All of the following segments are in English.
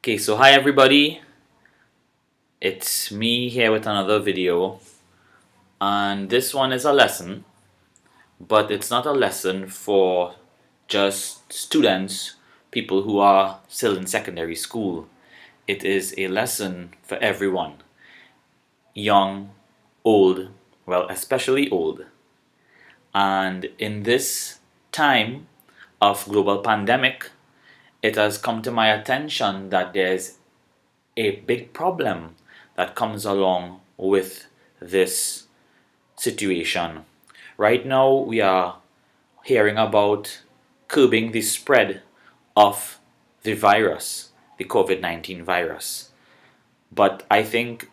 Okay, so hi everybody, it's me here with another video, and this one is a lesson, but it's not a lesson for just students, people who are still in secondary school. It is a lesson for everyone, young, old, well, especially old. And in this time of global pandemic, it has come to my attention that there's a big problem that comes along with this situation. Right now, we are hearing about curbing the spread of the virus, the COVID-19 virus. But I think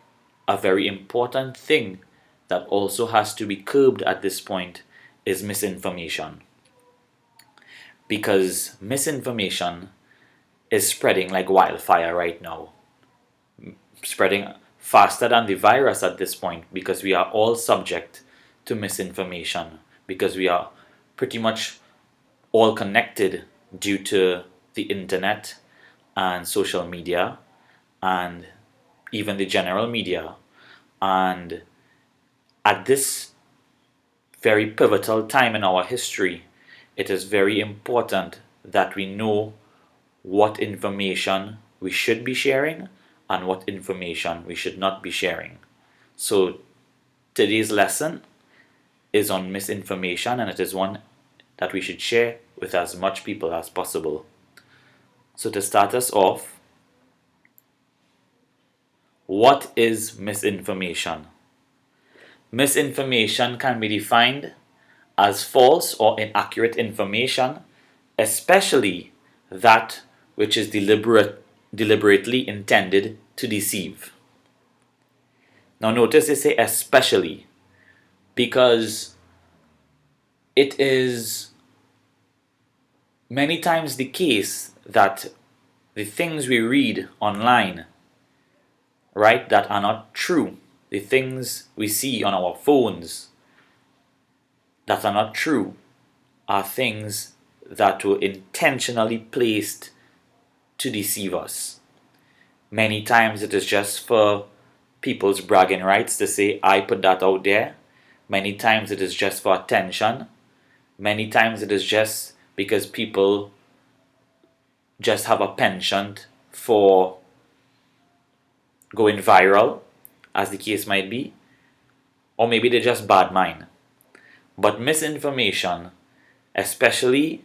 a very important thing that also has to be curbed at this point is misinformation. Because misinformation is spreading like wildfire right now, spreading faster than the virus at this point, because we are all subject to misinformation, because we are pretty much all connected due to the internet and social media and even the general media. And at this very pivotal time in our history, it is very important that we know what information we should be sharing and what information we should not be sharing. So today's lesson is on misinformation, and it is one that we should share with as much people as possible. So to start us off, what is misinformation? Misinformation can be defined as false or inaccurate information, especially that which is deliberately intended to deceive. Now notice they say especially, because it is many times the case that the things we read online, right, that are not true, the things we see on our phones that are not true, are things that were intentionally placed to deceive us. Many times it is just for people's bragging rights to say, I put that out there. Many times it is just for attention. Many times it is just because people just have a penchant for going viral, as the case might be. Or maybe they're just bad mind. But misinformation, especially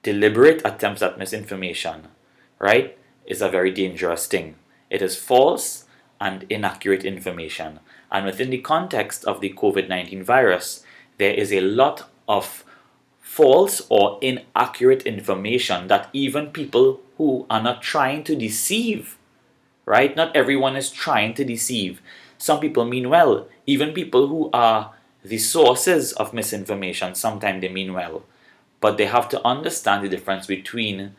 deliberate attempts at misinformation, right, is a very dangerous thing. It is false and inaccurate information. And within the context of the COVID-19 virus, there is a lot of false or inaccurate information that even people who are not trying to deceive, right? Not everyone is trying to deceive. Some people mean well. Even people who are the sources of misinformation, sometimes they mean well. But they have to understand the difference between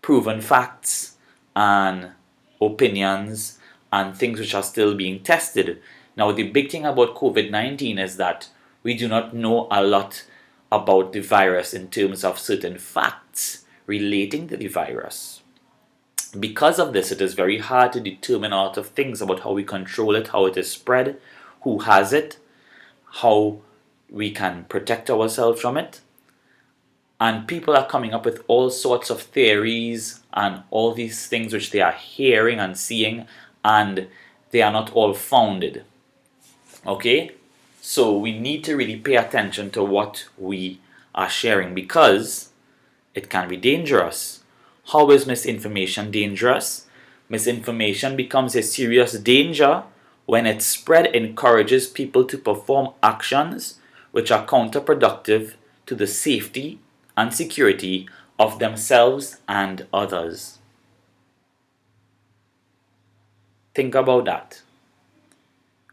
proven facts and opinions and things which are still being tested. Now, the big thing about COVID-19 is that we do not know a lot about the virus in terms of certain facts relating to the virus. Because of this, it is very hard to determine a lot of things about how we control it, how it is spread, who has it, how we can protect ourselves from it. And people are coming up with all sorts of theories and all these things which they are hearing and seeing, and they are not all founded. Okay? So we need to really pay attention to what we are sharing, because it can be dangerous. How is misinformation dangerous? Misinformation becomes a serious danger when its spread encourages people to perform actions which are counterproductive to the safety and security of themselves and others. Think about that.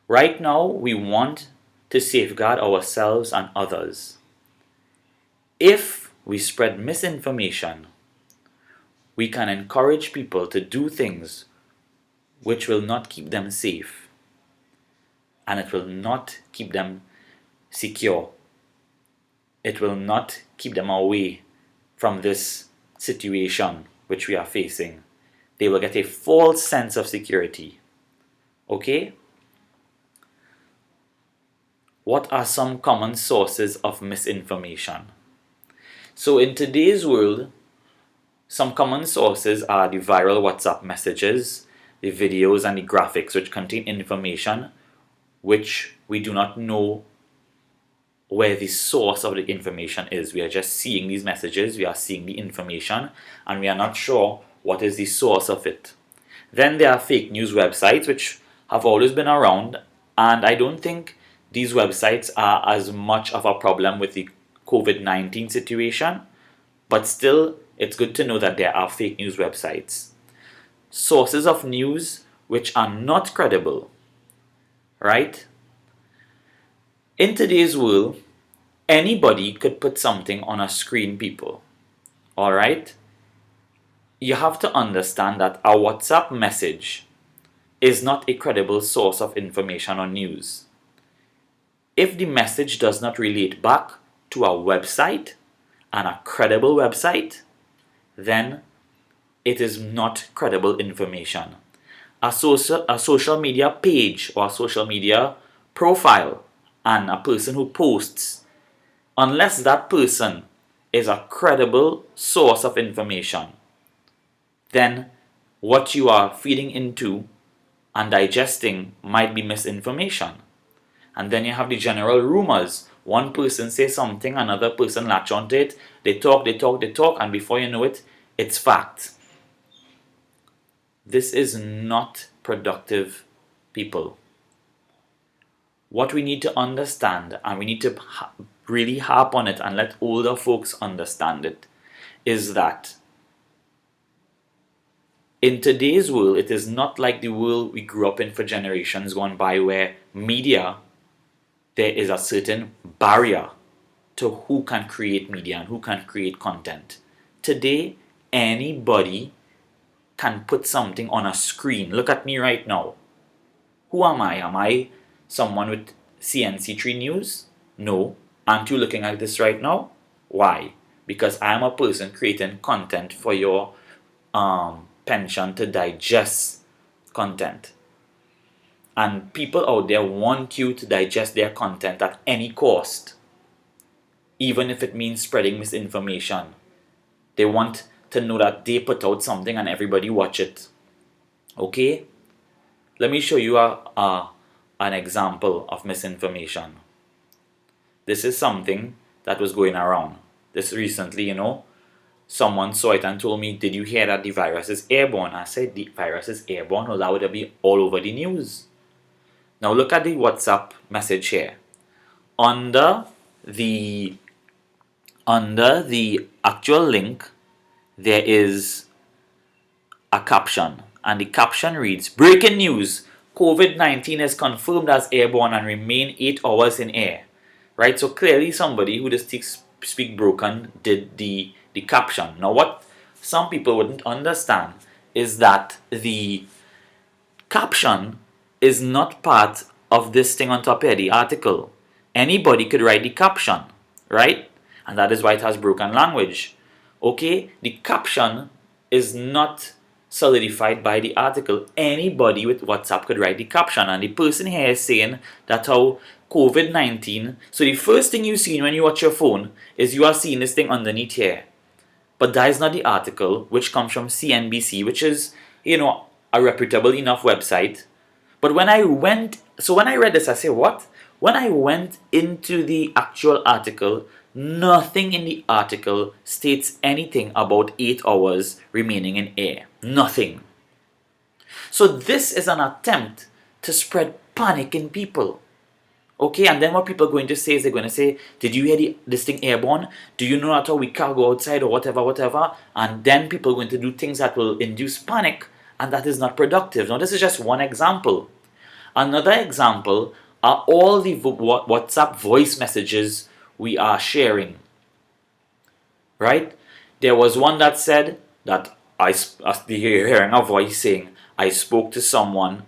Right now, we want to safeguard ourselves and others. If we spread misinformation, we can encourage people to do things which will not keep them safe, and it will not keep them secure. It will not keep them away from this situation which we are facing. they will get a false sense of security. Okay? What are some common sources of misinformation? So in today's world, some common sources are the viral WhatsApp messages, the videos and the graphics which contain information which we do not know where the source of the information is. We are just seeing these messages, we are seeing the information, and we are not sure what is the source of it. Then there are fake news websites which have always been around, and I don't think these websites are as much of a problem with the COVID-19 situation, but still it's good to know that there are fake news websites. Sources of news which are not credible, right? In today's world, anybody could put something on a screen, people. Alright? You have to understand that a WhatsApp message is not a credible source of information or news. If the message does not relate back to a website, and a credible website, then it is not credible information. A social media page or a social media profile and a person who posts, unless that person is a credible source of information, then what you are feeding into and digesting might be misinformation. And then you have the general rumors. One person says something, another person latch onto it, they talk, and before you know it, it's fact. This is not productive, people. What we need to understand, and we need to really harp on it and let older folks understand it, is that in today's world, it is not like the world we grew up in for generations gone by, where media, there is a certain barrier to who can create media and who can create content. Today, anybody can put something on a screen. Look at me right now. Who am I? Am I someone with CNC3 News? No. Aren't you looking at this right now? Why? Because I am a person creating content for your pension to digest content. And people out there want you to digest their content at any cost, even if it means spreading misinformation. They want to know that they put out something and everybody watch it. Okay? Let me show you an example of misinformation. This is something that was going around. This recently, someone saw it and told me, did you hear that the virus is airborne? I said, the virus is airborne? Well, that would be all over the news. Now look at the WhatsApp message here. Under the actual link, there is a caption, and the caption reads, breaking news, COVID-19 is confirmed as airborne and remain 8 hours in air. Right, so clearly somebody who just speak broken did the caption. Now what some people wouldn't understand is that the caption is not part of this thing on top here, the article. Anybody could write the caption, right? And that is why it has broken language. Okay, the caption is not solidified by the article. Anybody with WhatsApp could write the caption, and the person here is saying that how COVID-19, so the first thing you see when you watch your phone is you are seeing this thing underneath here. But that is not the article, which comes from CNBC, which is, a reputable enough website. But when I read this, I say, what? When I went into the actual article, nothing in the article states anything about 8 hours remaining in air. Nothing. So this is an attempt to spread panic in people. Okay, and then what people are going to say is they're going to say, did you hear this thing airborne? Do you know that how we can't go outside or whatever? And then people are going to do things that will induce panic, and that is not productive. Now this is just one example. Another example are all the WhatsApp voice messages we are sharing. Right? There was one that said that hearing a voice saying, I spoke to someone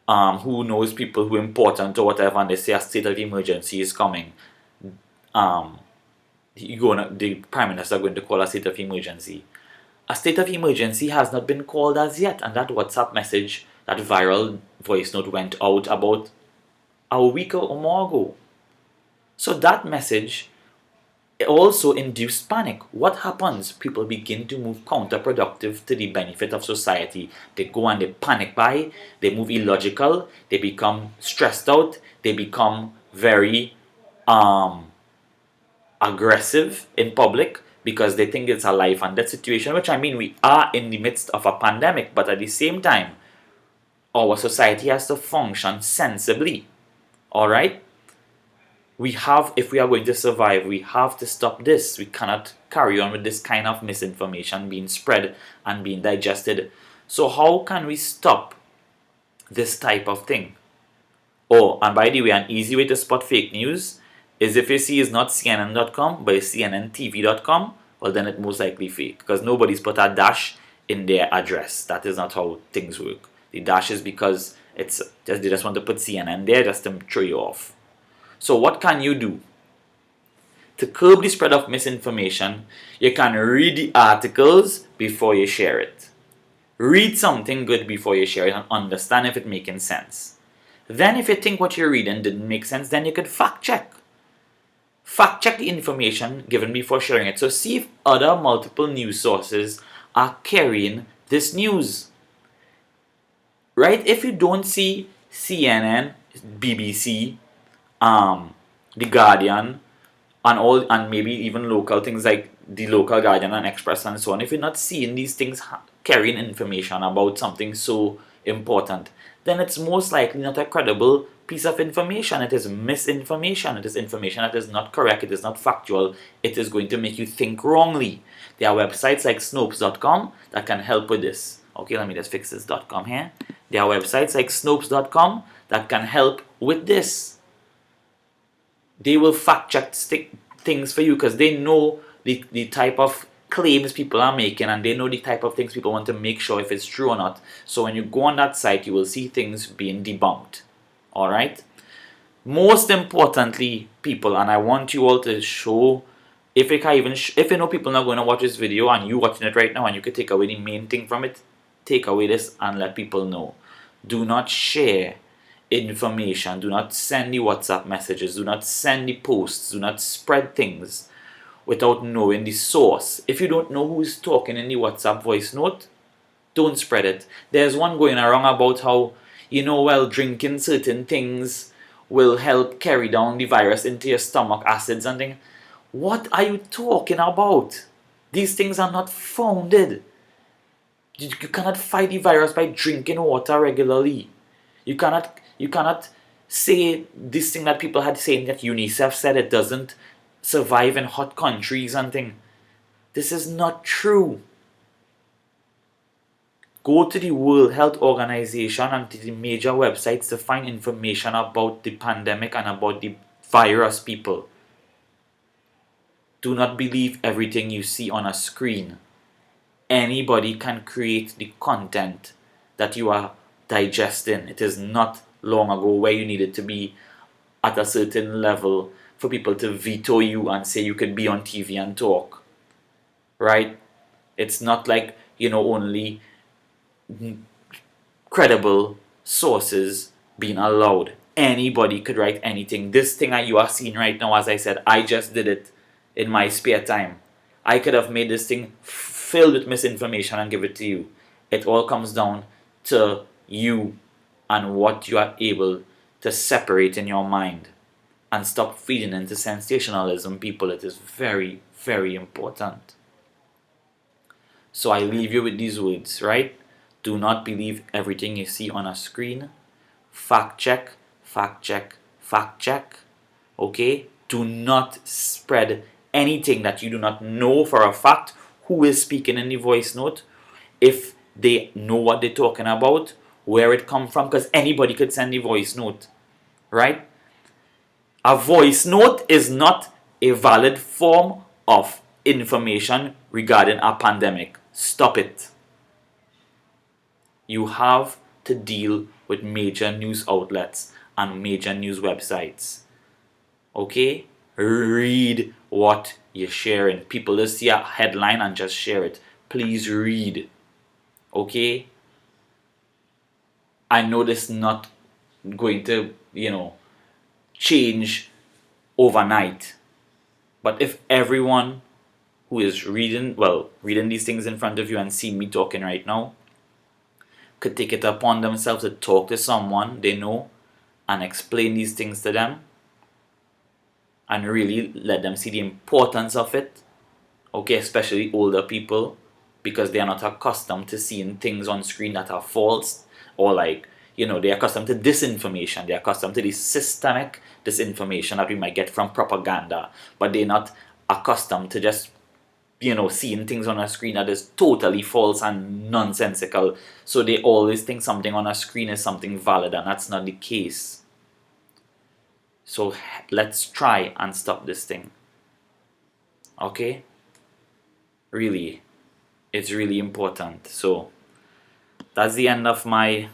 who knows people who are important or whatever, and they say a state of emergency is coming. The Prime Minister is going to call a state of emergency. a state of emergency has not been called as yet, and that WhatsApp message, that viral voice note went out about a week or more ago. So that message also induced panic. What happens? People begin to move counterproductive to the benefit of society. They go and they panic buy, they move illogical, they become stressed out, they become very aggressive in public because they think it's a life and death situation, which I mean, we are in the midst of a pandemic, but at the same time, our society has to function sensibly. All right? If we are going to survive, we have to stop this. We cannot carry on with this kind of misinformation being spread and being digested. So how can we stop this type of thing? Oh, and by the way, an easy way to spot fake news is if you see it's not CNN.com but it's CNNTV.com, well then it's most likely fake because nobody's put a dash in their address. That is not how things work. The dash is because they just want to put CNN there just to throw you off. So what can you do? To curb the spread of misinformation, you can read the articles before you share it. Read something good before you share it and understand if it's making sense. Then if you think what you're reading didn't make sense, then you could fact check. Fact check the information given before sharing it. So see if other multiple news sources are carrying this news. Right? If you don't see CNN, BBC, The Guardian, and maybe even local things like the local Guardian and Express and so on, if you're not seeing these things carrying information about something so important, then it's most likely not a credible piece of information. It is misinformation. It is information that is not correct. It is not factual. It is going to make you think wrongly. There are websites like Snopes.com that can help with this. Okay, let me just fix this .com here. There are websites like Snopes.com that can help with this. They will fact check things for you because they know the type of claims people are making and they know the type of things people want to make sure if it's true or not. So when you go on that site, you will see things being debunked. Alright? Most importantly, people, and I want you all to show, if you know people are not going to watch this video and you watching it right now and you could take away the main thing from it, take away this and let people know. Do not share information. Do not send the WhatsApp messages. Do not send the posts. Do not spread things without knowing the source. If you don't know who's talking in the WhatsApp voice note, don't spread it. There's one going around about how, drinking certain things will help carry down the virus into your stomach, acids and things. What are you talking about? These things are not founded. You cannot fight the virus by drinking water regularly. You cannot say this thing that people had saying that UNICEF said it doesn't survive in hot countries and thing. This is not true. Go to the World Health Organization and to the major websites to find information about the pandemic and about the virus, people. Do not believe everything you see on a screen. Anybody can create the content that you are digesting. It is not long ago where you needed to be at a certain level for people to veto you and say you could be on TV and talk. Right? It's not like, only credible sources being allowed. Anybody could write anything. This thing that you are seeing right now, as I said, I just did it in my spare time. I could have made this thing filled with misinformation and give it to you. It all comes down to you and what you are able to separate in your mind and stop feeding into sensationalism, people. It is very, very important. So I leave you with these words, right? Do not believe everything you see on a screen. Fact check, fact check, fact check. Okay? Do not spread anything that you do not know for a fact who is speaking in the voice note, if they know what they're talking about, where it comes from, because anybody could send a voice note, right? A voice note is not a valid form of information regarding a pandemic. Stop it. You have to deal with major news outlets and major news websites. Okay? Read what you're sharing. People just see a headline and just share it. please read. Okay? I know this is not going to, change overnight. But if everyone who is reading these things in front of you and see me talking right now, could take it upon themselves to talk to someone they know and explain these things to them and really let them see the importance of it, okay, especially older people, because they are not accustomed to seeing things on screen that are false, or they're accustomed to disinformation, they're accustomed to the systemic disinformation that we might get from propaganda, but they're not accustomed to just seeing things on a screen that is totally false and nonsensical. So they always think something on a screen is something valid, and that's not the case. So let's try and stop this thing. Okay? Really, it's really important. So that's the end of my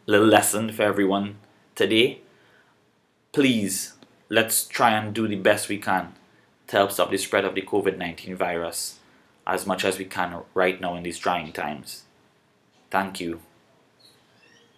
little lesson for everyone today. Please, let's try and do the best we can to help stop the spread of the COVID-19 virus as much as we can right now in these trying times. Thank you.